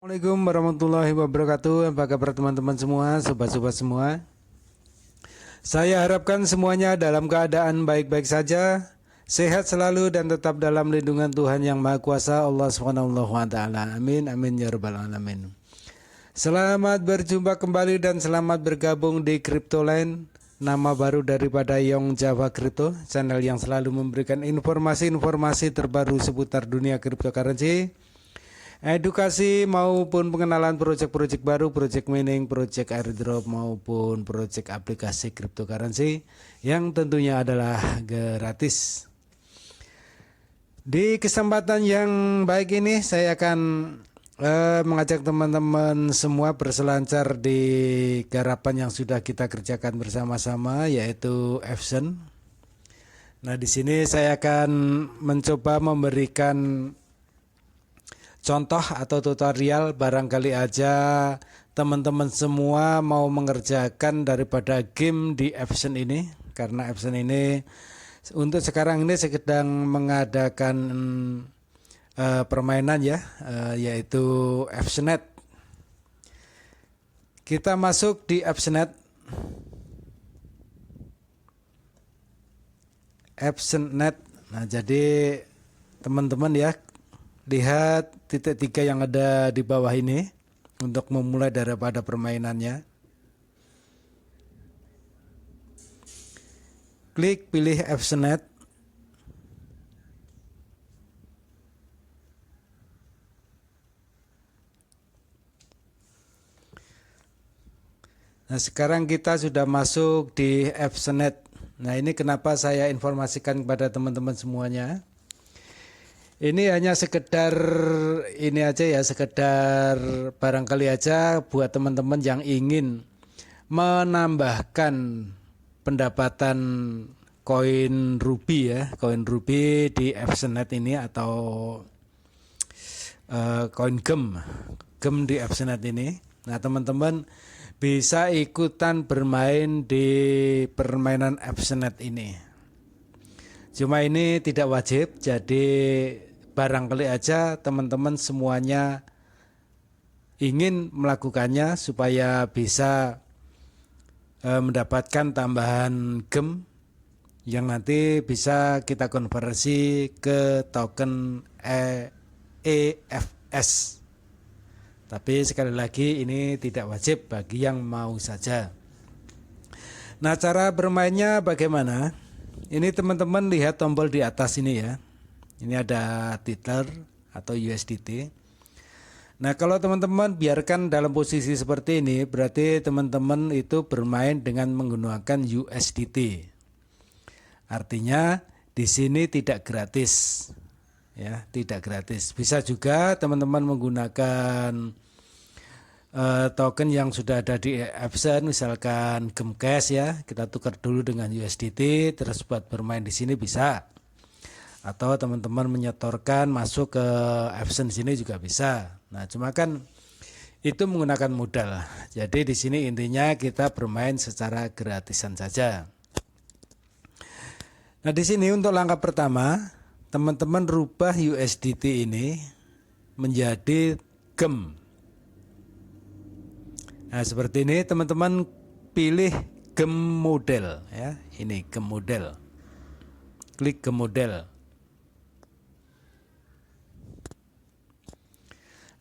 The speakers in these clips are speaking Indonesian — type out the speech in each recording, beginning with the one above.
Assalamualaikum warahmatullahi wabarakatuh. Apa kabar teman-teman semua, sobat-sobat semua? Saya harapkan semuanya dalam keadaan baik-baik saja, sehat selalu dan tetap dalam lindungan Tuhan Yang Maha Kuasa, Allah Subhanahu wa taala. Amin amin ya rabbal alamin. Selamat berjumpa kembali dan selamat bergabung di Cryptoline, nama baru daripada Yong Java Crypto, channel yang selalu memberikan informasi-informasi terbaru seputar dunia cryptocurrency, edukasi maupun pengenalan proyek-proyek baru, proyek mining, proyek airdrop maupun proyek aplikasi cryptocurrency yang tentunya adalah gratis. Di kesempatan yang baik ini saya akan mengajak teman-teman semua berselancar di garapan yang sudah kita kerjakan bersama-sama, yaitu Epson. Nah, di sini saya akan mencoba memberikan contoh atau tutorial, barangkali aja teman-teman semua mau mengerjakan daripada game di Epson ini, karena Epson ini untuk sekarang ini sedang mengadakan permainan ya, yaitu Epsonet. Kita masuk di Epsonet. Epsonet. Nah, jadi teman-teman ya, lihat titik 3 yang ada di bawah ini untuk memulai daripada permainannya. Klik pilih Epsonet. Nah, sekarang kita sudah masuk di Epsonet. Nah, ini kenapa saya informasikan kepada teman-teman semuanya. Ini hanya sekedar ini aja ya, sekedar barangkali aja buat teman-teman yang ingin menambahkan pendapatan koin Ruby ya, koin Ruby di Epsonet ini, atau koin gem di Epsonet ini. Nah, teman-teman bisa ikutan bermain di permainan Epsonet ini. Cuma ini tidak wajib, jadi barangkali aja teman-teman semuanya ingin melakukannya supaya bisa mendapatkan tambahan gem yang nanti bisa kita konversi ke token EFS. Tapi sekali lagi ini tidak wajib bagi yang mau saja. Nah, cara bermainnya bagaimana? Ini teman-teman lihat tombol di atas ini ya. Ini ada Tether atau USDT. Nah, kalau teman-teman biarkan dalam posisi seperti ini, berarti teman-teman itu bermain dengan menggunakan USDT. Artinya di sini tidak gratis. Ya, tidak gratis. Bisa juga teman-teman menggunakan token yang sudah ada di Epson, misalkan Gemcash ya, kita tukar dulu dengan USDT terus buat bermain di sini bisa. Atau teman-teman menyetorkan masuk ke Epson sini juga bisa. Nah, cuma kan itu menggunakan modal. Jadi di sini intinya kita bermain secara gratisan saja. Nah, di sini untuk langkah pertama, teman-teman rubah USDT ini menjadi gem. Nah, seperti ini teman-teman pilih gem model ya. Ini gem model. Klik gem model.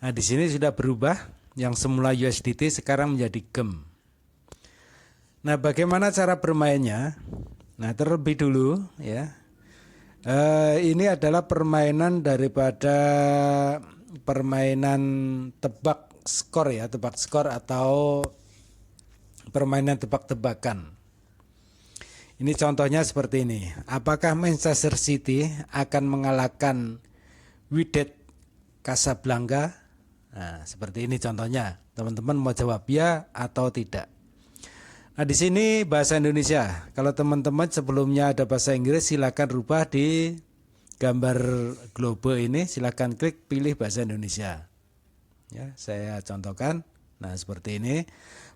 Nah, di sini sudah berubah, yang semula USDT sekarang menjadi gem. Nah, bagaimana cara bermainnya? Nah, terlebih dulu ya. Ini adalah permainan daripada permainan tebak skor ya, tebak skor atau permainan tebak-tebakan. Ini contohnya seperti ini. Apakah Manchester City akan mengalahkan Wydad Casablanca? Nah, seperti ini contohnya. Teman-teman mau jawab ya atau tidak. Nah, di sini bahasa Indonesia. Kalau teman-teman sebelumnya ada bahasa Inggris, silakan rubah di gambar globe ini, silakan klik pilih bahasa Indonesia. Ya, saya contohkan. Nah, seperti ini.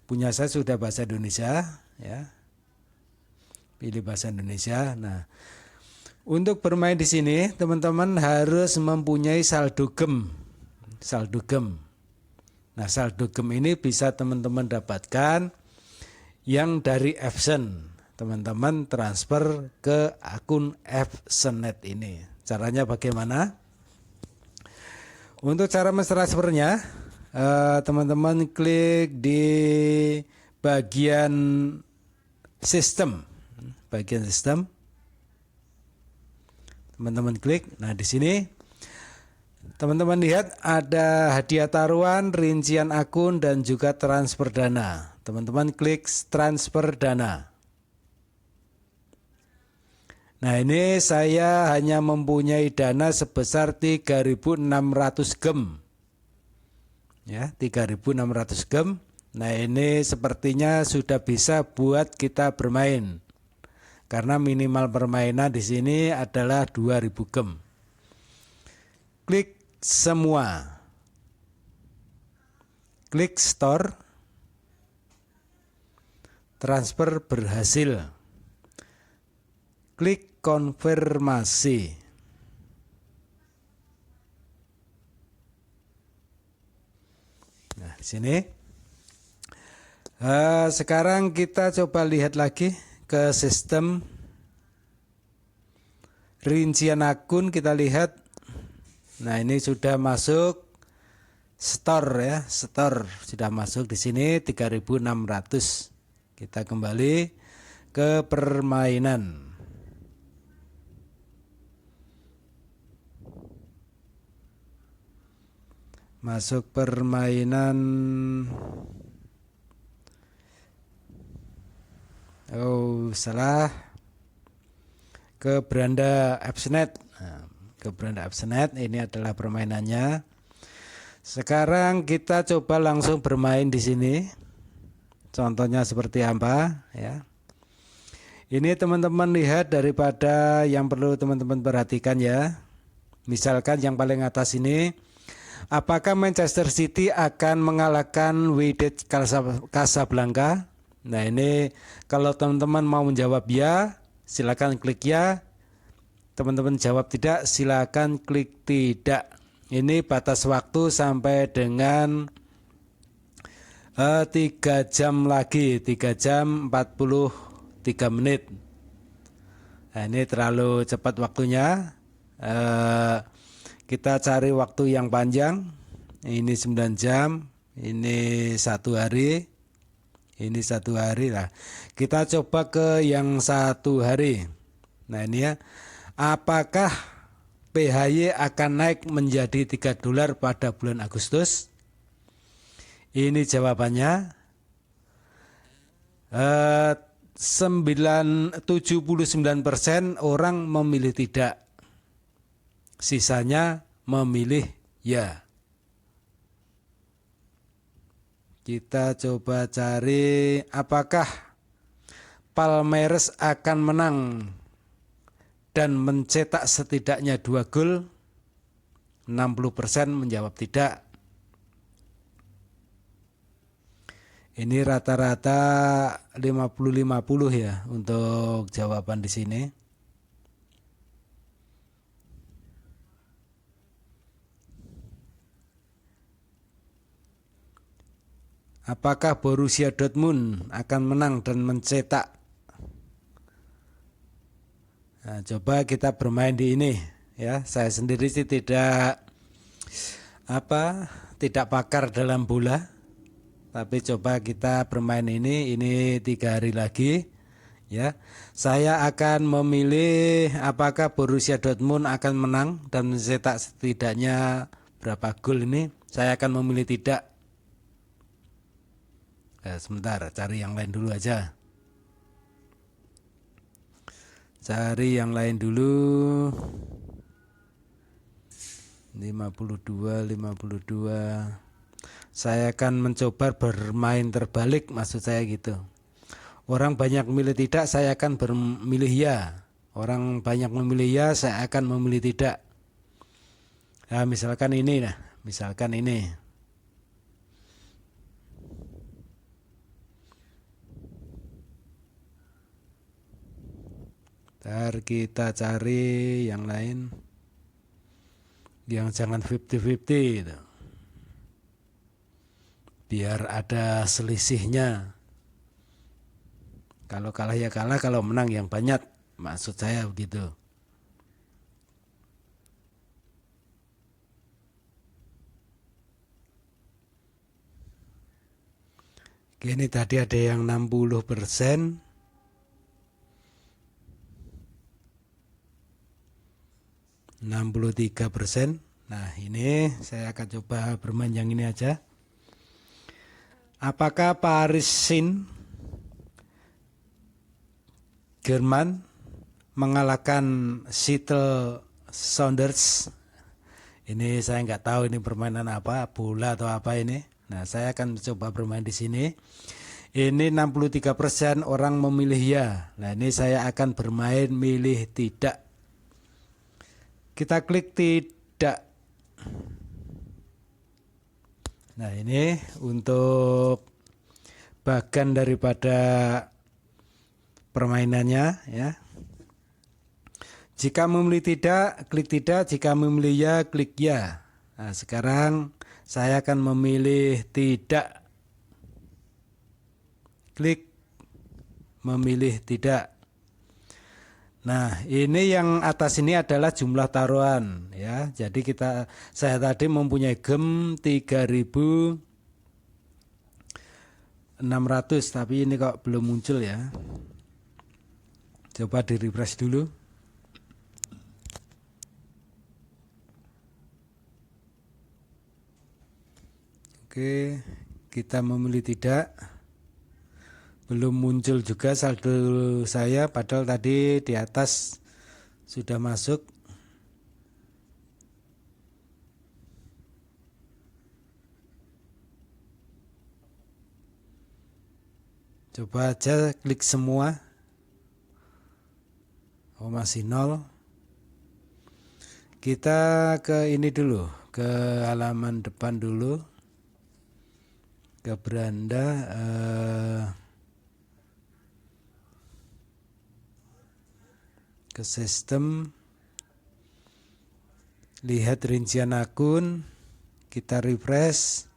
Punya saya sudah bahasa Indonesia ya. Pilih bahasa Indonesia. Nah, untuk bermain di sini teman-teman harus mempunyai saldo gem. Saldo gem. Nah, saldo gem ini bisa teman-teman dapatkan yang dari Epson. Teman-teman transfer ke akun Epsonet ini. Caranya bagaimana? Untuk cara mentransfernya, teman-teman klik di bagian sistem. Bagian sistem. Teman-teman klik. Nah, di sini teman-teman lihat ada hadiah taruhan, rincian akun, dan juga transfer dana. Teman-teman klik transfer dana. Nah, ini saya hanya mempunyai dana sebesar 3.600 gem. Ya, 3.600 gem. Nah, ini sepertinya sudah bisa buat kita bermain. Karena minimal permainan di sini adalah 2.000 gem. Klik semua. Klik store. Transfer berhasil. Klik konfirmasi. Nah, di sini. Sekarang kita coba lihat lagi ke sistem rincian akun, kita lihat. Nah, ini sudah masuk store ya, store sudah masuk di sini 3.600. Kita kembali ke permainan. Masuk permainan. Oh, salah. Ke beranda Epsonet. Nah, ke beranda Epsonet, ini adalah permainannya. Sekarang kita coba langsung bermain di sini. Contohnya seperti apa ya. Ini teman-teman lihat daripada yang perlu teman-teman perhatikan ya. Misalkan yang paling atas ini, apakah Manchester City akan mengalahkan Wydad Casablanca? Nah, ini kalau teman-teman mau menjawab ya, silakan klik ya. Teman-teman jawab tidak, silakan klik tidak. Ini batas waktu sampai dengan 3 jam lagi, 3 jam 43 menit. Nah, ini terlalu cepat waktunya. Kita cari waktu yang panjang. Ini 9 jam, ini 1 hari, ini 1 hari lah. Kita coba ke yang 1 hari. Nah, ini ya. Apakah PHY akan naik menjadi $3 pada bulan Agustus? Ini jawabannya. 79% orang memilih tidak. Sisanya memilih ya. Kita coba cari apakah Palmeiras akan menang dan mencetak setidaknya 2 gol. 60% menjawab tidak. Ini rata-rata 50-50 ya untuk jawaban di sini. Apakah Borussia Dortmund akan menang dan mencetak? Nah, coba kita bermain di ini ya. Saya sendiri sih tidak pakar dalam bola. Tapi coba kita bermain ini 3 hari lagi ya. Saya akan memilih apakah Borussia Dortmund akan menang dan mencetak setidaknya berapa gol ini. Saya akan memilih tidak. Sebentar, cari yang lain dulu aja. Cari yang lain dulu. 52. Saya akan mencoba bermain terbalik, maksud saya gitu. Orang banyak memilih tidak, saya akan memilih ya. Orang banyak memilih ya, saya akan memilih tidak. Nah, misalkan ini nah, misalkan ini. Ntar kita cari yang lain. Yang jangan 50-50 itu. biar ada selisihnya. Kalau kalah ya kalah, kalau menang yang banyak, maksud saya begitu. Ini tadi ada yang 60%, 63%. Nah ini saya akan coba bermain yang ini aja. Apakah Paris Saint-Germain mengalahkan Seattle Sounders? Ini saya nggak tahu ini permainan apa, bola atau apa ini. Nah saya akan coba bermain di sini. Ini 63% orang memilih ya. Nah ini saya akan bermain milih tidak. Kita klik tidak. Nah ini untuk bagian daripada permainannya ya. Jika memilih tidak, klik tidak. Jika memilih ya, klik ya. Nah sekarang saya akan memilih tidak. Klik memilih tidak. Nah, ini yang atas ini adalah jumlah taruhan ya. Jadi saya tadi mempunyai gem 3.600, tapi ini kok belum muncul ya. Coba di refresh dulu. Oke, kita memilih tidak. Belum muncul juga saldo saya, padahal tadi di atas sudah masuk. Coba aja klik semua. Oh masih 0. Kita ke ini dulu, ke halaman depan dulu, ke beranda. Ke sistem, lihat rincian akun, kita refresh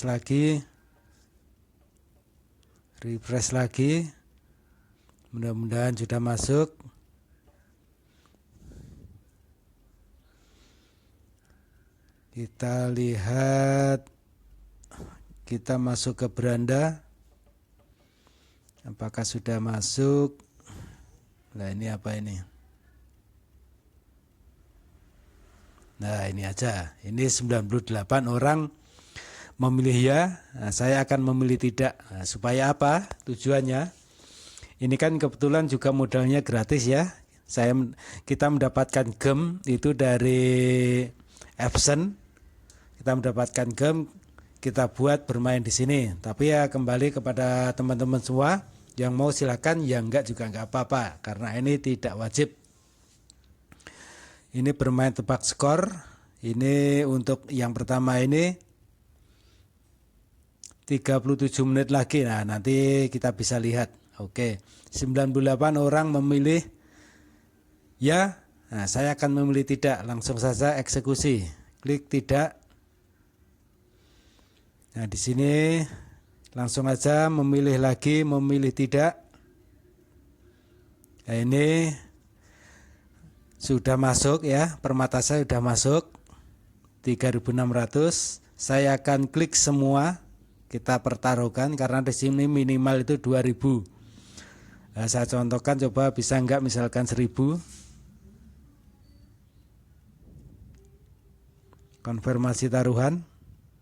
lagi, mudah-mudahan sudah masuk. Kita lihat, kita masuk ke beranda. Apakah sudah masuk? Nah ini apa ini? Nah ini aja. Ini 98 orang memilih ya. Nah, saya akan memilih tidak. Nah, supaya apa? Tujuannya? Ini kan kebetulan juga modalnya gratis ya. Kita mendapatkan gem itu dari Epson. Kita mendapatkan gem, kita buat bermain di sini. Tapi ya kembali kepada teman-teman semua. Yang mau silakan, yang enggak juga enggak apa-apa, karena ini tidak wajib. Ini bermain tebak skor. Ini untuk yang pertama ini 37 menit lagi. Nah, nanti kita bisa lihat. Oke, 98 orang memilih ya. Nah, saya akan memilih tidak. Langsung saja eksekusi. Klik tidak. Nah, di sini langsung aja memilih lagi, memilih tidak. Nah, ini sudah masuk ya, permata saya sudah masuk 3.600. Saya akan klik semua, kita pertaruhkan karena di sini minimal itu 2.000. Nah, saya contohkan, coba bisa enggak misalkan 1.000. Konfirmasi taruhan.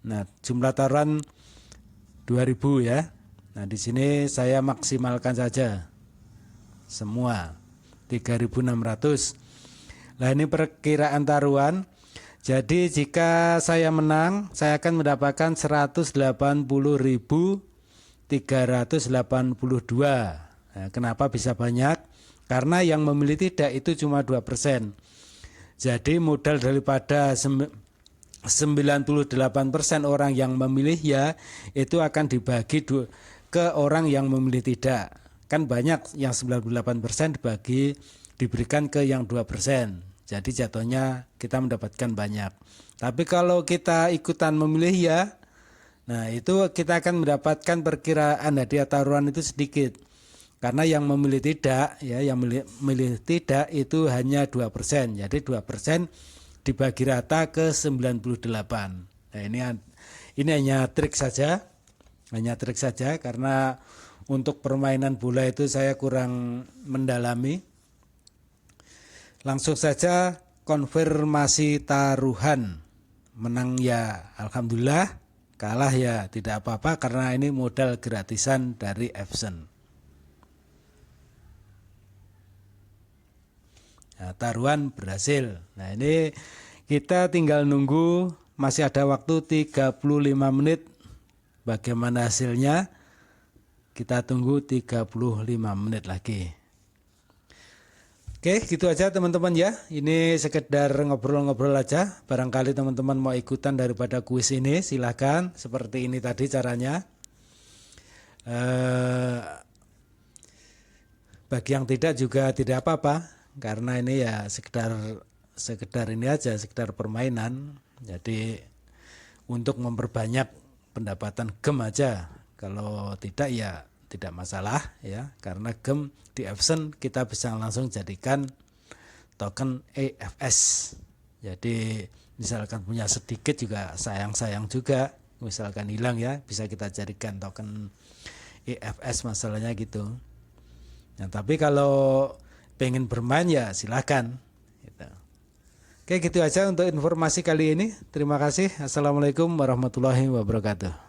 Nah, jumlah taruhan 2.000 ya. Nah, di sini saya maksimalkan saja semua 3.600. Nah, ini perkiraan taruhan. Jadi jika saya menang, saya akan mendapatkan 180.382. Nah, kenapa bisa banyak? Karena yang memilih tidak itu cuma 2%. Jadi modal daripada 98% orang yang memilih ya itu akan dibagi ke orang yang memilih tidak. Kan banyak yang 98% diberikan ke yang 2%. Jadi jatuhnya kita mendapatkan banyak. Tapi kalau kita ikutan memilih ya, nah itu kita akan mendapatkan perkiraan hadiah taruhan itu sedikit. Karena yang memilih tidak, ya, yang memilih tidak itu hanya 2%. Jadi 2% dibagi rata ke 98. Nah, ini hanya trik saja. Hanya trik saja karena untuk permainan bola itu saya kurang mendalami. Langsung saja konfirmasi taruhan. Menang ya alhamdulillah, kalah ya tidak apa-apa karena ini modal gratisan dari Epson. Nah, taruhan berhasil. Nah, ini kita tinggal nunggu, masih ada waktu 35 menit. Bagaimana hasilnya? Kita tunggu 35 menit lagi. Oke, gitu aja teman-teman ya. Ini sekedar ngobrol-ngobrol aja. Barangkali teman-teman mau ikutan daripada kuis ini, silahkan. Seperti ini tadi caranya. Bagi yang tidak juga tidak apa-apa. Karena ini ya sekedar ini aja, sekedar permainan. Jadi untuk memperbanyak pendapatan gem aja. Kalau tidak ya tidak masalah ya, karena gem di Epson kita bisa langsung jadikan token EFS. Jadi misalkan punya sedikit juga sayang-sayang juga, misalkan hilang ya, bisa kita jadikan token EFS, masalahnya gitu. Nah, tapi kalau pengen bermain ya silakan gitu. Oke, gitu aja untuk informasi kali ini. Terima kasih. Assalamualaikum warahmatullahi wabarakatuh.